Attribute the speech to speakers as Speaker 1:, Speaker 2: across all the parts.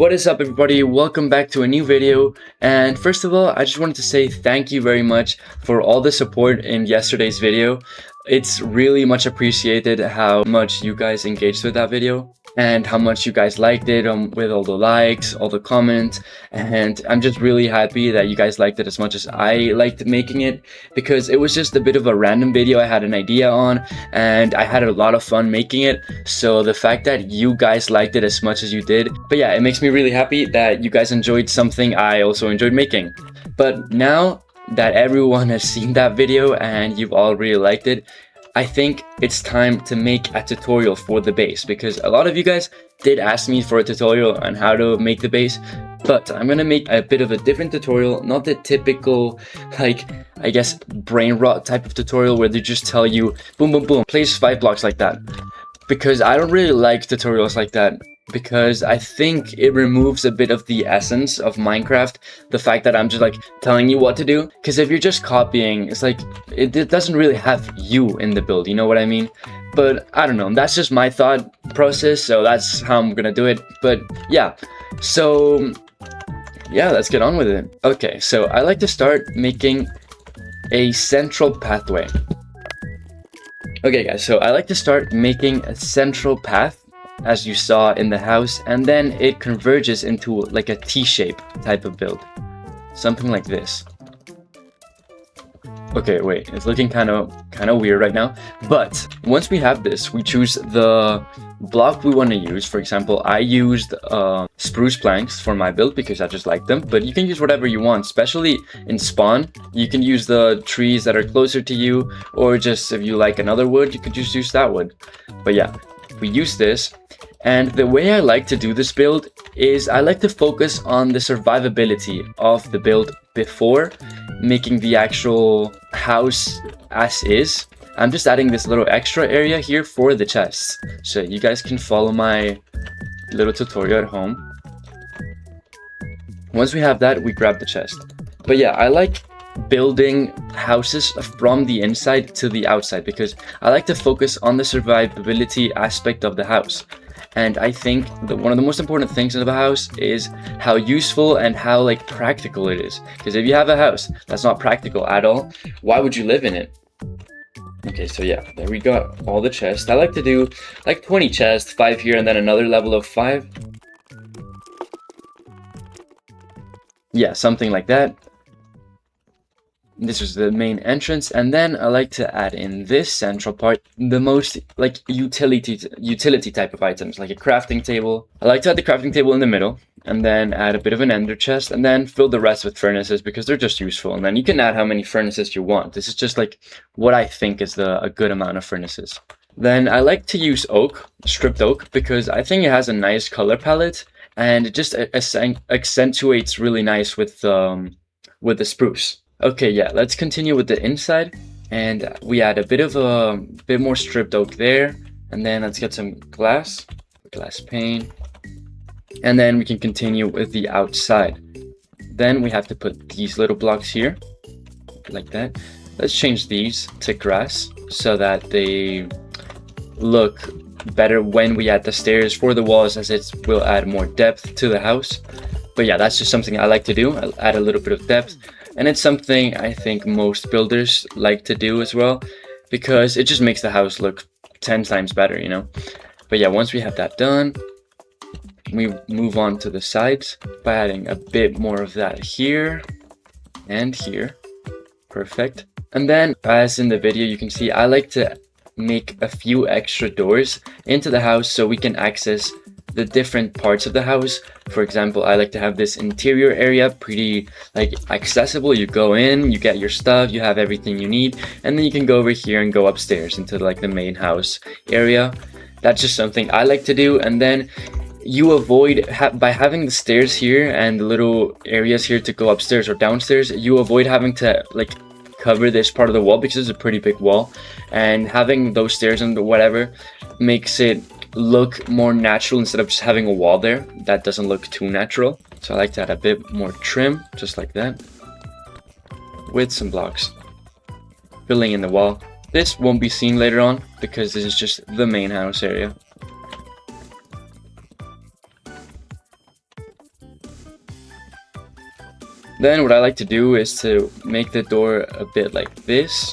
Speaker 1: What is up, everybody? Welcome back to a new video. And first of all, I just wanted to say thank you very much for all the support in yesterday's video. It's really much appreciated how much you guys engaged with that video and how much you guys liked it with all the likes, all the comments, and I'm just really happy that you guys liked it as much as I liked making it, because it was just a bit of a random video I had an idea on and I had a lot of fun making it. So the fact that you guys liked it as much as you did, but yeah, it makes me really happy that you guys enjoyed something I also enjoyed making. But now that everyone has seen that video and you've all really liked it, I think it's time to make a tutorial for the base, because a lot of you guys did ask me for a tutorial on how to make the base, but I'm gonna make a bit of a different tutorial, not the typical, like, I guess, brain rot type of tutorial where they just tell you, boom, boom, boom, place 5 blocks like that. Because I don't really like tutorials like that, because I think it removes a bit of the essence of Minecraft, the fact that I'm just like telling you what to do. Because if you're just copying, it's like it doesn't really have you in the build, you know what I mean? But I don't know, that's just my thought process, so that's how I'm gonna do it. But yeah, so yeah, let's get on with it. Okay, so I like to start making a central pathway. Okay guys, so I like to start making a central path, as you saw in the house, and then it converges into like a T-shape type of build, something like this. Okay, wait, it's looking kind of weird right now, but once we have this, we choose the block we want to use. For example, I used spruce planks for my build because I just like them, but you can use whatever you want, especially in spawn. You can use the trees that are closer to you, or just if you like another wood, you could just use that wood. But yeah, we use this. And the way I like to do this build is I like to focus on the survivability of the build before making the actual house as is. I'm just adding this little extra area here for the chests, so you guys can follow my little tutorial at home. Once we have that, we grab the chest. But yeah, I like building houses from the inside to the outside because I like to focus on the survivability aspect of the house. And I think one of the most important things of a house is how useful and how like practical it is. Because if you have a house that's not practical at all, why would you live in it? Okay, so yeah, there we got all the chests. I like to do like 20 chests, 5 here and then another level of 5. Yeah, something like that. This is the main entrance, and then I like to add in this central part the most like utility type of items, like a crafting table. I like to add the crafting table in the middle, and then add a bit of an ender chest, and then fill the rest with furnaces because they're just useful. And then you can add how many furnaces you want. This is just like what I think is a good amount of furnaces. Then I like to use oak, stripped oak, because I think it has a nice color palette and it just accentuates really nice with the spruce. Okay, yeah, let's continue with the inside, and we add a bit more stripped oak there, and then let's get some glass pane, and then we can continue with the outside. Then we have to put these little blocks here, like that. Let's change these to grass so that they look better when we add the stairs for the walls, as it will add more depth to the house. But yeah, that's just something I like to do. I'll add a little bit of depth. And it's something I think most builders like to do as well, because it just makes the house look 10 times better, you know? But yeah, once we have that done, we move on to the sides by adding a bit more of that here and here. Perfect. And then, as in the video, you can see I like to make a few extra doors into the house so we can access the different parts of the house. For example, I like to have this interior area pretty like accessible. You go in, you get your stuff, you have everything you need, and then you can go over here and go upstairs into like the main house area. That's just something I like to do. And then you avoid by having the stairs here and the little areas here to go upstairs or downstairs, you avoid having to like cover this part of the wall because it's a pretty big wall, and having those stairs and whatever makes it look more natural instead of just having a wall there that doesn't look too natural. So I like to add a bit more trim, just like that, with some blocks, filling in the wall. This won't be seen later on because this is just the main house area. Then what I like to do is to make the door a bit like this,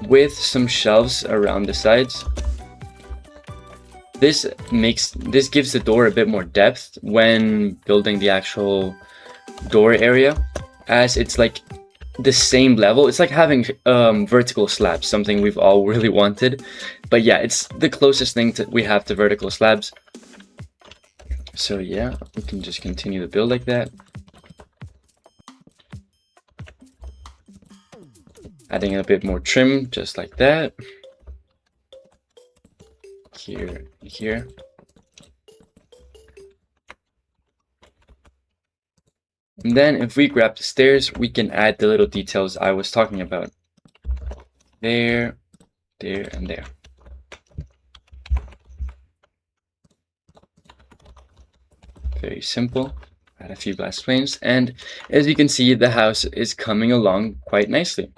Speaker 1: with some shelves around the sides. This gives the door a bit more depth when building the actual door area, as it's like the same level. It's like having vertical slabs, something we've all really wanted. But yeah, it's the closest thing we have to vertical slabs. So yeah, we can just continue to build like that. Adding a bit more trim, just like that. Here, here. And then if we grab the stairs, we can add the little details I was talking about. There, there, and there. Very simple. Add a few glass panes, and as you can see, the house is coming along quite nicely.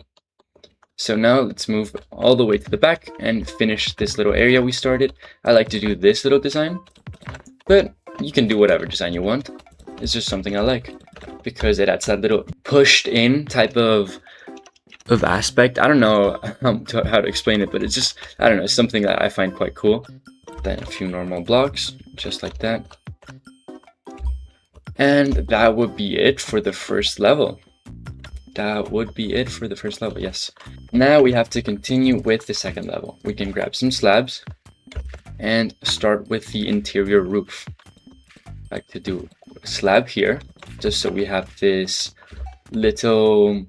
Speaker 1: So now let's move all the way to the back and finish this little area we started. I like to do this little design, but you can do whatever design you want. It's just something I like because it adds that little pushed in type of aspect. I don't know how to explain it, but it's just, I don't know, it's something that I find quite cool. Then a few normal blocks, just like that. And that would be it for the first level. That would be it for the first level, yes. Now we have to continue with the second level. We can grab some slabs and start with the interior roof. I like to do a slab here, just so we have this little,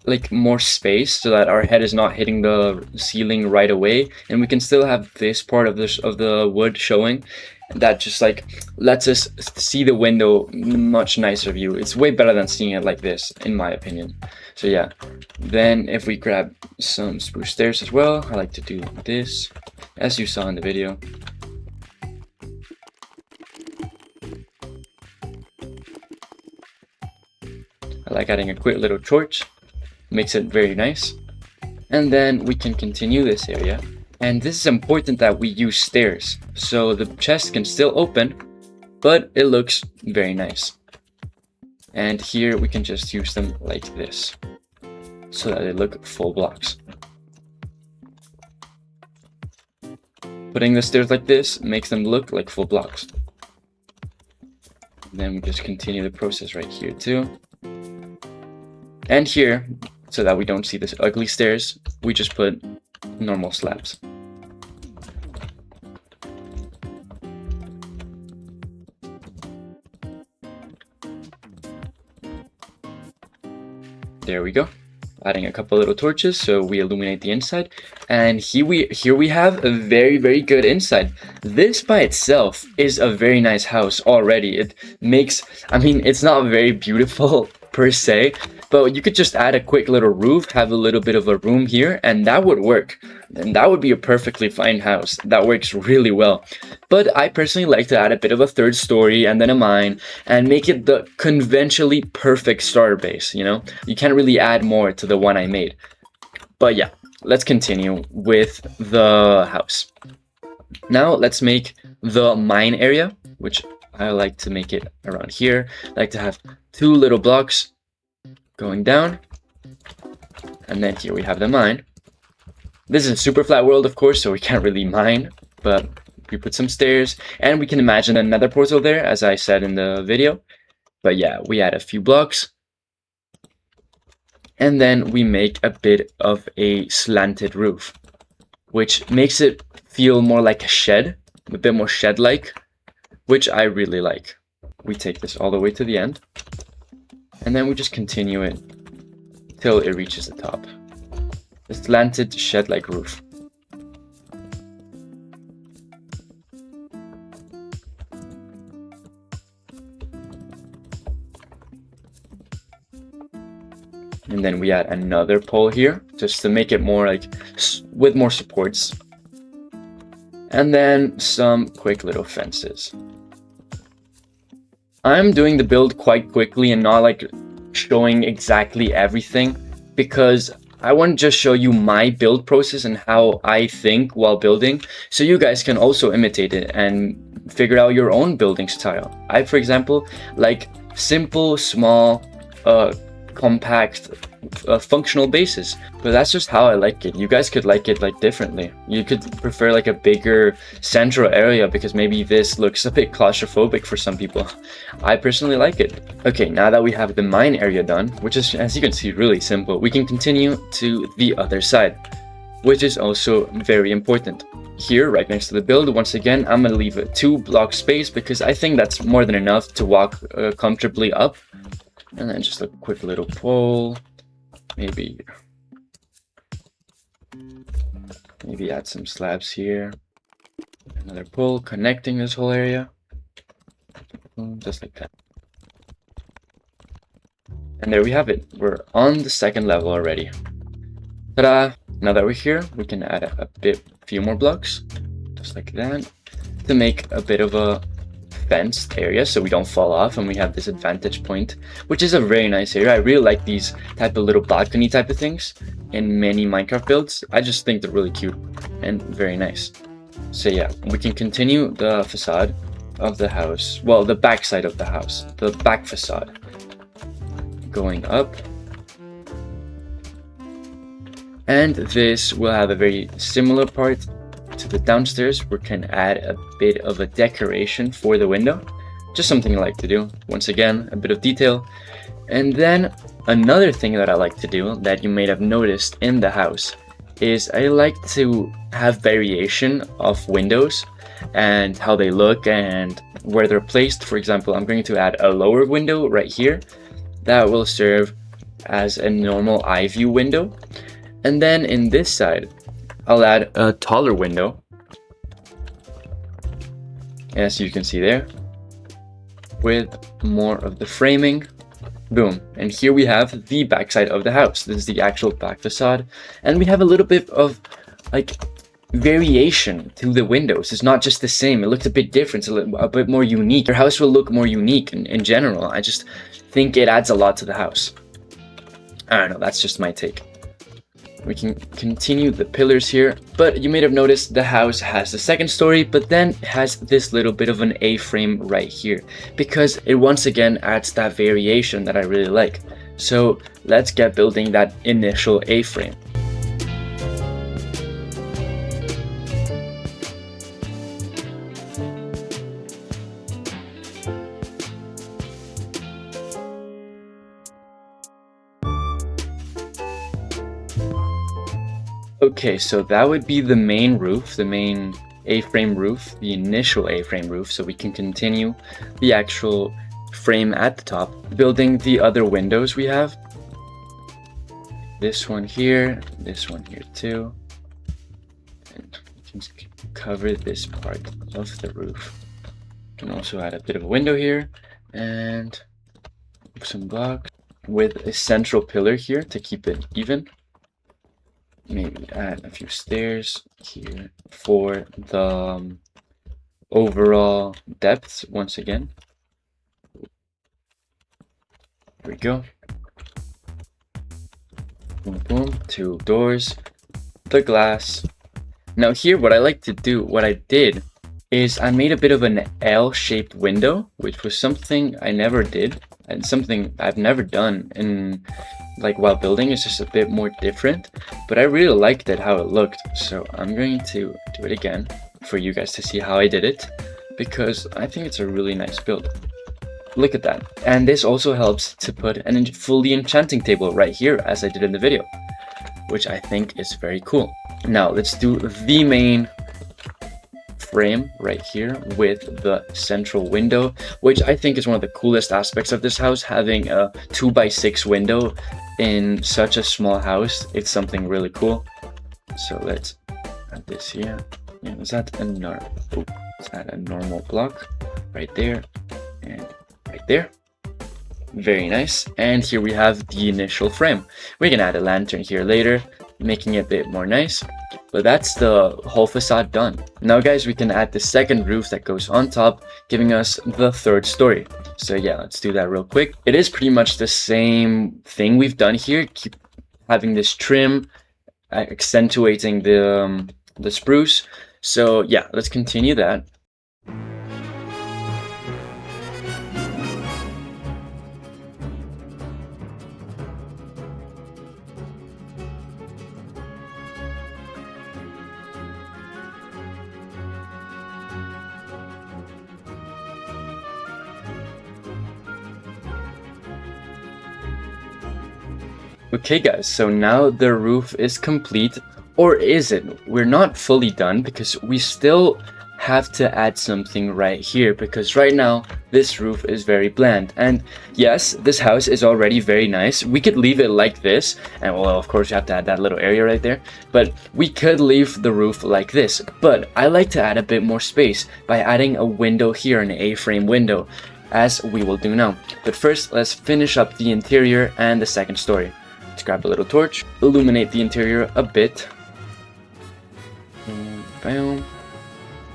Speaker 1: like, more space so that our head is not hitting the ceiling right away, and we can still have this part of the wood showing. That just like lets us see the window much nicer view. It's way better than seeing it like this, in my opinion. So yeah, then if we grab some spruce stairs as well, I like to do this, as you saw in the video. I like adding a quick little torch, makes it very nice. And then we can continue this area. And this is important that we use stairs, so the chest can still open, but it looks very nice. And here we can just use them like this, so that they look full blocks. Putting the stairs like this makes them look like full blocks. Then we just continue the process right here too. And here, so that we don't see this ugly stairs, we just put normal slabs. There we go. Adding a couple little torches so we illuminate the inside. And here we have a very, very good inside. This by itself is a very nice house already. It makes, I mean, it's not very beautiful per se, but you could just add a quick little roof, have a little bit of a room here, and that would work. And that would be a perfectly fine house. That works really well. But I personally like to add a bit of a third story and then a mine and make it the conventionally perfect starter base, you know? You can't really add more to the one I made. But yeah, let's continue with the house. Now let's make the mine area, which I like to make it around here. I like to have two little blocks going down, and then here we have the mine. This is a super flat world, of course, so we can't really mine, but we put some stairs, and we can imagine another portal there, as I said in the video. But yeah, we add a few blocks, and then we make a bit of a slanted roof, which makes it feel more like a shed, a bit more shed-like, which I really like. We take this all the way to the end, and then we just continue it till it reaches the top. A slanted shed-like roof. And then we add another pole here, just to make it more like, with more supports. And then some quick little fences. I'm doing the build quite quickly and not like showing exactly everything, because I want to just show you my build process and how I think while building, so you guys can also imitate it and figure out your own building style. I, for example, like simple, small, compact functional basis. But that's just how I like it. You guys could like it like differently. You could prefer like a bigger central area because maybe this looks a bit claustrophobic for some people. I personally like it. Okay, now that we have the mine area done, which is, as you can see, really simple, we can continue to the other side, which is also very important. Here, right next to the build, once again, I'm gonna leave a 2-block space because I think that's more than enough to walk comfortably up. And then just a quick little pole, maybe add some slabs here. Another pole connecting this whole area, just like that. And there we have it. We're on the second level already. Ta-da! Now that we're here, we can add a few more blocks, just like that, to make a bit of a fenced area so we don't fall off and we have this advantage point, which is a very nice area. I really like these type of little balcony type of things in many Minecraft builds. I just think they're really cute and very nice. So yeah, we can continue the facade of the house, well, the back side of the house, the back facade, going up. And this will have a very similar part to the downstairs. We can add a bit of a decoration for the window, just something I like to do. Once again, a bit of detail. And then another thing that I like to do that you may have noticed in the house is I like to have variation of windows and how they look and where they're placed. For example, I'm going to add a lower window right here that will serve as a normal eye view window. And then in this side, I'll add a taller window, as you can see there, with more of the framing. Boom. And here we have the backside of the house. This is the actual back facade. And we have a little bit of like variation to the windows. It's not just the same. It looks a bit different, a bit more unique. Your house will look more unique in general. I just think it adds a lot to the house. I don't know, that's just my take. We can continue the pillars here, but you may have noticed the house has the second story, but then has this little bit of an A-frame right here, because it once again adds that variation that I really like. So let's get building that initial A-frame. Okay, so that would be the main roof, the main A-frame roof, the initial A-frame roof, so we can continue the actual frame at the top. Building the other windows we have. This one here too. And we can cover this part of the roof. We can also add a bit of a window here and some blocks with a central pillar here to keep it even. Maybe add a few stairs here for the overall depth once again. Here we go. Boom, boom, 2 doors, the glass. Now here, what I did is I made a bit of an L-shaped window, which was something I never did and something I've never done in while building. It's just a bit more different, but I really liked it how it looked, so I'm going to do it again for you guys to see how I did it, because I think it's a really nice build. Look at that. And this also helps to put a fully enchanting table right here, as I did in the video, which I think is very cool. Now let's do the main frame right here with the central window, which I think is one of the coolest aspects of this house. Having a 2x6 window in such a small house, it's something really cool. So let's add this here. Yeah, let's add a normal block right there and right there. Very nice. And here we have the initial frame. We can add a lantern here later, making it a bit more nice. But that's the whole facade done. Now guys, we can add the second roof that goes on top, giving us the third story. So yeah, let's do that real quick. It is pretty much the same thing we've done here. Keep having this trim, accentuating the spruce. So yeah, let's continue that. Okay guys, so now the roof is complete, or is it? We're not fully done because we still have to add something right here, because right now this roof is very bland. And yes, this house is already very nice. We could leave it like this, and well, of course you have to add that little area right there, but we could leave the roof like this. But I like to add a bit more space by adding a window here, an A-frame window, as we will do now. But first, let's finish up the interior and the second story. Let's grab a little torch, illuminate the interior a bit, boom,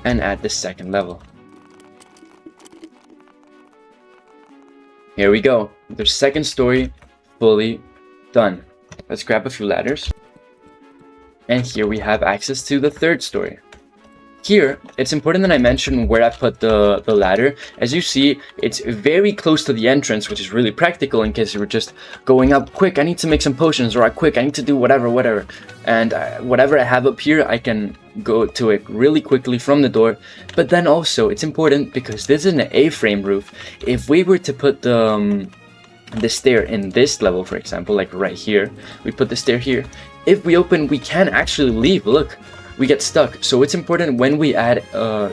Speaker 1: and add the second level. Here we go, the second story fully done. Let's grab a few ladders, and here we have access to the third story. Here, it's important that I mention where I put the ladder. As you see, it's very close to the entrance, which is really practical in case you were just going up quick. I need to make some potions, or quick, I need to do whatever. And whatever I have up here, I can go to it really quickly from the door. But then also, it's important because this is an A-frame roof. If we were to put the stair in this level, for example, like right here, we put the stair here. If we open, we can actually leave. Look. We get stuck. So it's important when we add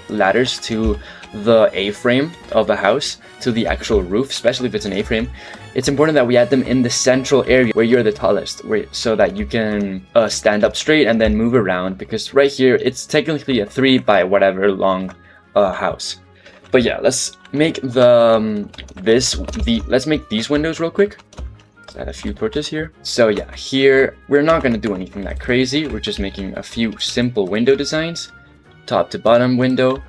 Speaker 1: ladders to the A-frame of a house, to the actual roof, especially if it's an A-frame, it's important that we add them in the central area where you're the tallest, so that you can stand up straight and then move around, because right here it's technically a 3 by whatever long house. But yeah, let's make let's make these windows real quick. Add a few torches here. So yeah, here we're not going to do anything that crazy. We're just making a few simple window designs, top to bottom window,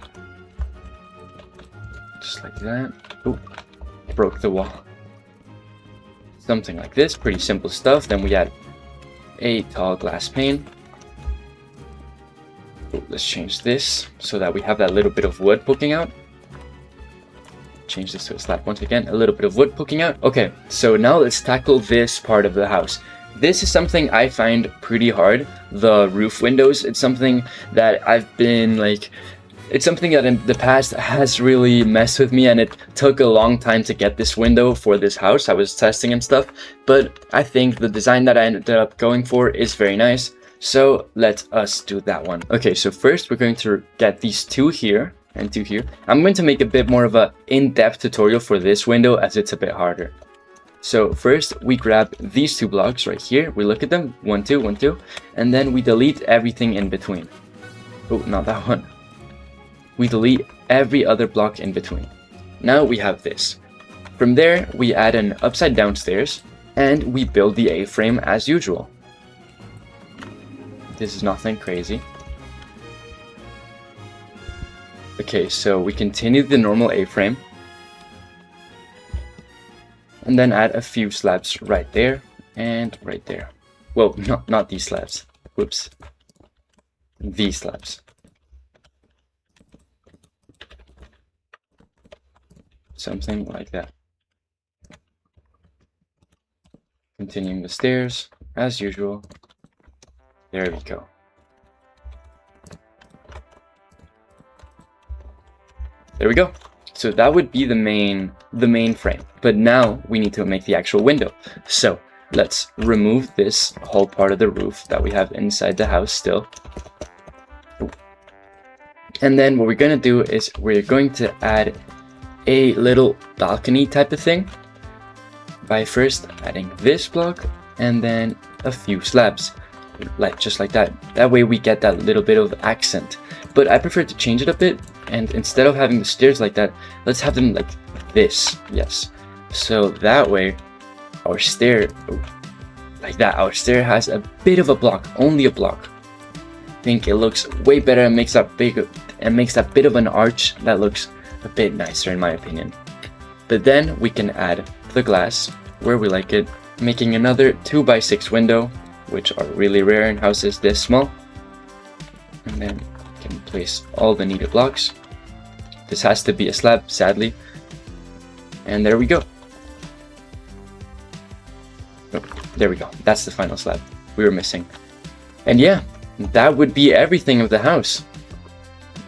Speaker 1: just like that. Oh, broke the wall. Something like this, pretty simple stuff. Then we add a tall glass pane. Oh, let's change this so that we have that little bit of wood poking out. Change this to a slab once again, a little bit of wood poking out. Okay, so now let's tackle this part of the house. This is something I find pretty hard, the roof windows. It's something that it's something that in the past has really messed with me, and it took a long time to get this window for this house. I was testing and stuff, but I think the design that I ended up going for is very nice. So let us do that one. Okay, so first we're going to get these two here and two here. I'm going to make a bit more of a in-depth tutorial for this window as it's a bit harder. So first we grab these two blocks right here, we look at them, 1, 2, 1, 2, and then we delete everything in between. Oh, not that one. We delete every other block in between. Now we have this. From there we add an upside down stairs and we build the A-frame as usual. This is nothing crazy. Okay, so we continue the normal A-frame and then add a few slabs right there and right there. Well, not these slabs. Whoops. These slabs. Something like that. Continuing the stairs as usual. There we go. There we go. So that would be the main frame. But now we need to make the actual window. So let's remove this whole part of the roof that we have inside the house still. And then what we're going to do is we're going to add a little balcony type of thing by first adding this block and then a few slabs, just like that. That way we get that little bit of accent. But I prefer to change it a bit, and instead of having the stairs like that, let's have them like this. Yes. So that way our stair, like that, our stair has a bit of a block, only a block. I think it looks way better and makes that bit of an arch that looks a bit nicer in my opinion. But then we can add the glass where we like it, making another 2x6 window, which are really rare in houses this small. And then we can place all the needed blocks. This has to be a slab, sadly. And there we go. Oh, there we go. That's the final slab we were missing. And yeah, that would be everything of the house.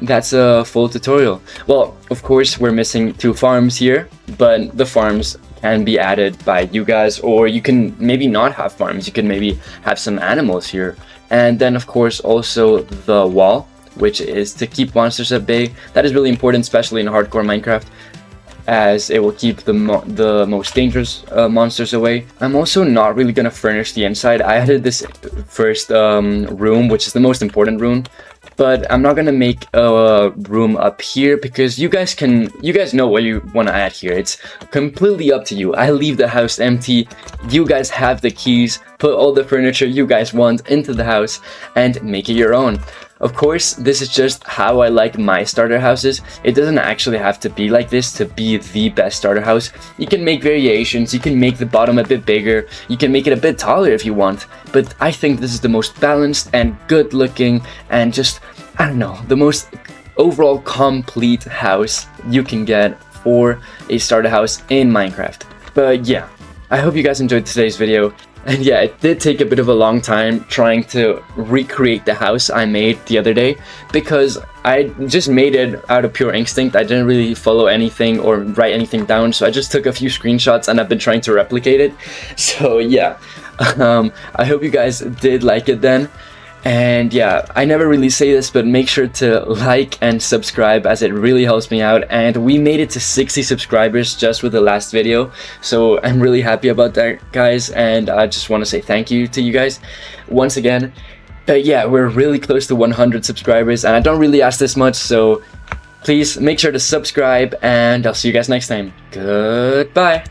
Speaker 1: That's a full tutorial. Well, of course, we're missing 2 farms here, but the farms can be added by you guys, or you can maybe not have farms, you can maybe have some animals here. And then of course also the wall, which is to keep monsters at bay. That is really important, especially in hardcore Minecraft, as it will keep the most dangerous monsters away. I'm also not really gonna furnish the inside. I added this first room, which is the most important room, but I'm not gonna make a room up here because you guys know what you want to add here. It's completely up to you. I leave the house empty. You guys have the keys. Put all the furniture you guys want into the house and make it your own. Of course, this is just how I like my starter houses. It doesn't actually have to be like this to be the best starter house. You can make variations, you can make the bottom a bit bigger, you can make it a bit taller if you want, but I think this is the most balanced and good looking and just, I don't know, the most overall complete house you can get for a starter house in Minecraft. But yeah, I hope you guys enjoyed today's video. And yeah, it did take a bit of a long time trying to recreate the house I made the other day, because I just made it out of pure instinct. I didn't really follow anything or write anything down, so I just took a few screenshots and I've been trying to replicate it. So yeah, I hope you guys did like it then. And yeah, I never really say this, but make sure to like and subscribe, as it really helps me out. And we made it to 60 subscribers just with the last video, so I'm really happy about that, guys, and I just want to say thank you to you guys once again. But yeah, we're really close to 100 subscribers, and I don't really ask this much, so please make sure to subscribe, and I'll see you guys next time. Goodbye.